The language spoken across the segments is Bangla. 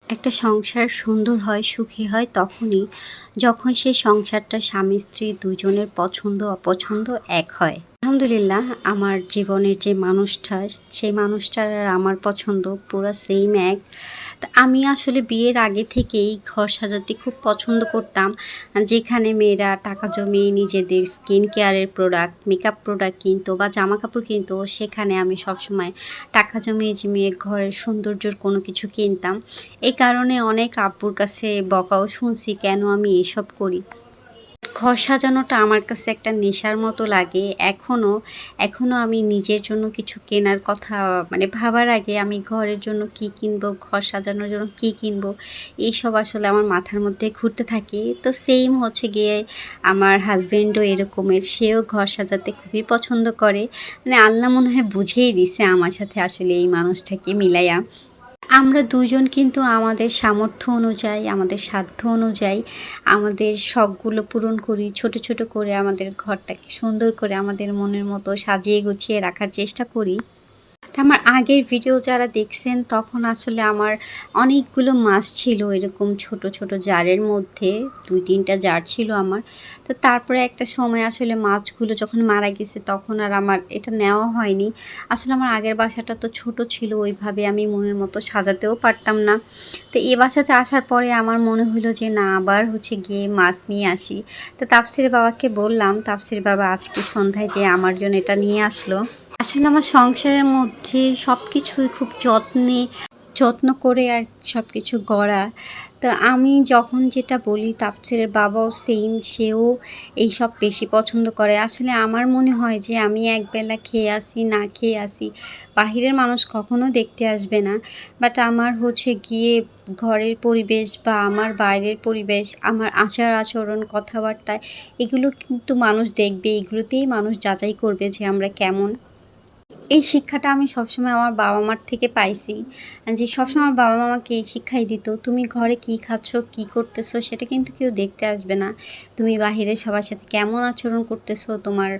একটা সংসার সুন্দর হয়, সুখী হয় তখনই যখন সেই সংসারটা স্বামী স্ত্রী দুজনের পছন্দ অপছন্দ এক হয়। আলহামদুলিল্লাহ, আমার জীবনের যে মানুষটা, সেই মানুষটার আর আমার পছন্দ পুরা সেইম এক। তো আমি আসলে বিয়ের আগে থেকেই ঘর সাজাতে খুব পছন্দ করতাম। যেখানে মেয়েরা টাকা জমিয়ে নিজেদের স্কিন কেয়ারের প্রোডাক্ট, মেকআপ প্রোডাক্ট কিনতো বা জামা কাপড় কিনতো, সেখানে আমি সবসময় টাকা জমিয়ে জমিয়ে ঘরের সৌন্দর্যর কোনো কিছু কিনতাম। এই কারণে অনেক আব্বুর কাছে বকাও শুনছি কেন আমি এসব করি। ঘর সাজানোটা আমার কাছে একটা নেশার মতো লাগে এখনও আমি নিজের জন্য কিছু কেনার কথা ভাবার আগে আমি ঘরের জন্য কি কিনবো, ঘর সাজানোর জন্য কি কিনবো, এইসব আসলে আমার মাথার মধ্যে ঘুরতে থাকে। তো সেইম হচ্ছে গিয়ে আমার হাজবেন্ডও এরকমের, সেও ঘর সাজাতে খুবই পছন্দ করে। আল্লাহ মনে হয় বুঝেই দিছে আমার সাথে আসলে এই মানুষটাকে মিলাইয়া। আমরা দুজন কিন্তু আমাদের সামর্থ্য অনুযায়ী, আমাদের সাধ্য অনুযায়ী আমাদের শখগুলো পূরণ করি। ছোট, ছোট করে আমাদের ঘরটাকে সুন্দর করে আমাদের মনের মতো সাজিয়ে গুছিয়ে রাখার চেষ্টা করি। আমার আগের ভিডিও যারা দেখছেন তখন আসলে আমার অনেকগুলো মাছ ছিল এরকম ছোট ছোট জারের মধ্যে, 2-3টা জার ছিল আমার। তো তারপরে একটা সময় আসলে মাছগুলো যখন মারা গেছে তখন আর আমার এটা নেওয়া হয়নি। আসলে আমার আগের বাসাটা তো ছোট ছিল, ওইভাবে আমি মনের মতো সাজাতেও পারতাম না। তো এই বাসাতে আসার পরে আমার মনে হলো যে না, আবার হচ্ছে গিয়ে মাছ নিয়ে আসি। তো তাফসির বাবাকে বললাম, তাফসির বাবা আজকে সন্ধ্যায় যে আমার জন্য এটা নিয়ে আসলো। আসলে আমার সংসারের মধ্যে সব কিছুই খুব যত্ন করে আর সব কিছু গড়া। তো আমি যখন যেটা বলি তাফসিরের বাবাও সেইম, সেও এইসব বেশি পছন্দ করে। আসলে আমার মনে হয় যে আমি একবেলা খেয়ে আসি না খেয়ে আসি, বাহিরের মানুষ কখনো দেখতে আসবে না। বাট আমার হচ্ছে গিয়ে ঘরের পরিবেশ বা আমার বাইরের পরিবেশ, আমার আচার আচরণ, কথাবার্তায়, এগুলো কিন্তু মানুষ দেখবে, এগুলোতেই মানুষ যাচাই করবে যে আমরা কেমন। এই শিক্ষাটা আমি সবসময় আমার বাবা-মার থেকে পাইছি। যে সবসময় আমার বাবা-মা আমাকে এই শিক্ষাই দিত, "তুমি ঘরে কী খাচ্ছ, কী করতেছো সেটা কিন্তু কেউ দেখতে আসবে না। তুমি বাহিরে সবার সাথে কেমন আচরণ করতেছো, তোমার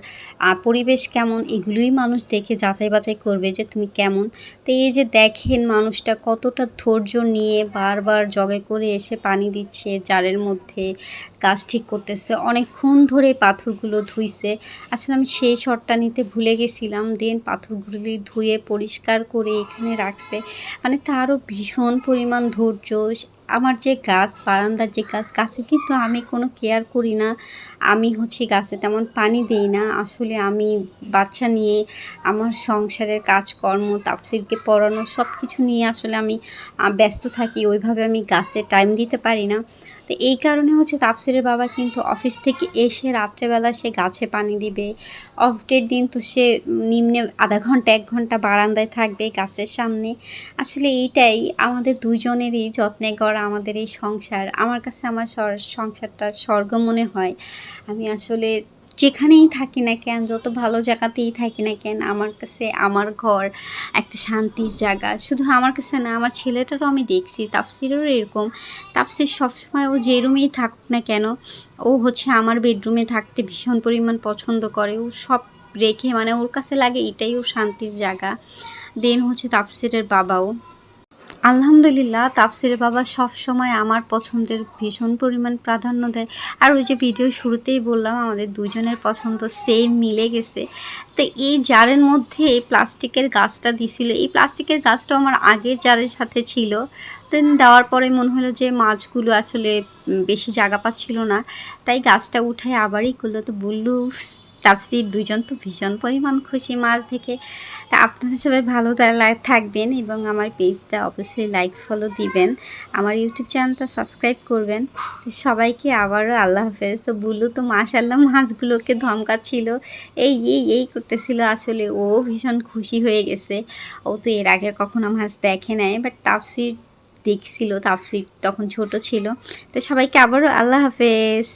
পরিবেশ কেমন, এগুলোই মানুষ দেখে যাচাই-বাছাই করবে যে তুমি কেমন।" তো এই যে দেখেন মানুষটা কতটা ধৈর্য নিয়ে বারবার জগে করে এসে পানি দিচ্ছে জারের মধ্যে, কাজ ঠিক করতেছে। অনেকক্ষণ ধরে পাথরগুলো ধুইছে। আসলে আমি সেই শটটা নিতে ভুলে গেছিলাম। দেন পাথরগুলি ধুয়ে পরিষ্কার করে এখানে রাখছে। তারও ভীষণ পরিমাণ ধৈর্য। আমার যে গাছ, বারান্দার যে গাছ, গাছে কিন্তু আমি কোনো কেয়ার করি না। আমি হচ্ছে গাছে তেমন পানি দেই না। আসলে আমি বাচ্চা নিয়ে আমার সংসারের কাজকর্ম, তাফসিরকে পড়ানো সব কিছু নিয়ে আসলে আমি ব্যস্ত থাকি। ওইভাবে আমি গাছে টাইম দিতে পারি না। তো এই কারণে হচ্ছে তাফসিরের বাবা কিন্তু অফিস থেকে এসে রাত্রেবেলা সে গাছে পানি দিবে। অফ ডের দিন তো সে নিম্নে আধা ঘন্টা 1 ঘন্টা বারান্দায় থাকবে গাছের সামনে। আসলে এইটাই আমাদের দুজনেরই যত্নে গড়া আমাদের এই সংসার। আমার কাছে আমার সংসারটা স্বর্গ মনে হয়। আমি আসলে যেখানেই থাকি না কেন, যত ভালো জায়গাতেই থাকি না কেন, আমার কাছে আমার ঘর একটা শান্তির জায়গা। শুধু আমার কাছে না, আমার ছেলেটারও আমি দেখছি, তাফসিরেরও এরকম। তাফসির সবসময় ও যে রুমেই থাকুক না কেন, ও হচ্ছে আমার বেডরুমে থাকতে ভীষণ পরিমাণ পছন্দ করে। ও সব রেখে ওর কাছে লাগে এটাই ওর শান্তির জায়গা। দেন হচ্ছে তাফসিরের বাবাও, আলহামদুলিল্লাহ, তাফসিরের বাবা সবসময় আমার পছন্দের ভীষণ পরিমাণ প্রাধান্য দেয়। আর ওই যে ভিডিও শুরুতেই বললাম আমাদের দুজনের পছন্দ সেম মিলে গেছে। তো এই জারের মধ্যে এই প্লাস্টিকের গাছটা দিছিল, এই প্লাস্টিকের গাছটাও আমার আগের জারের সাথে ছিল। দেন দেওয়ার পরে মনে হলো যে মাছগুলো আসলে বেশি জায়গা পাচ্ছিল না, তাই গাছটা উঠায় আবারই করলো। তো বুল্লু, তাফসির দুজন তো ভীষণ পরিমাণ খুশি মাছ দেখে। তা আপনারা সবাই ভালো থাকবেন এবং আমার পেজটা অবশ্যই লাইক ফলো দিবেন, আমার ইউটিউব চ্যানেলটা সাবস্ক্রাইব করবেন। তো সবাইকে আবারও আল্লাহ হাফেজ। তো বুল্লু তো মাশাআল্লাহ মাছগুলোকে ধমকাচ্ছিল, এই করতেছিল। আসলে ও ভীষণ খুশি হয়ে গেছে। ও তো এর আগে কখনো মাছ দেখে নাই, বাট তাফসির দেখছিল, তাফসির তখন ছোট ছিল। তো সবাইকে আবারও আল্লাহ হাফেজ।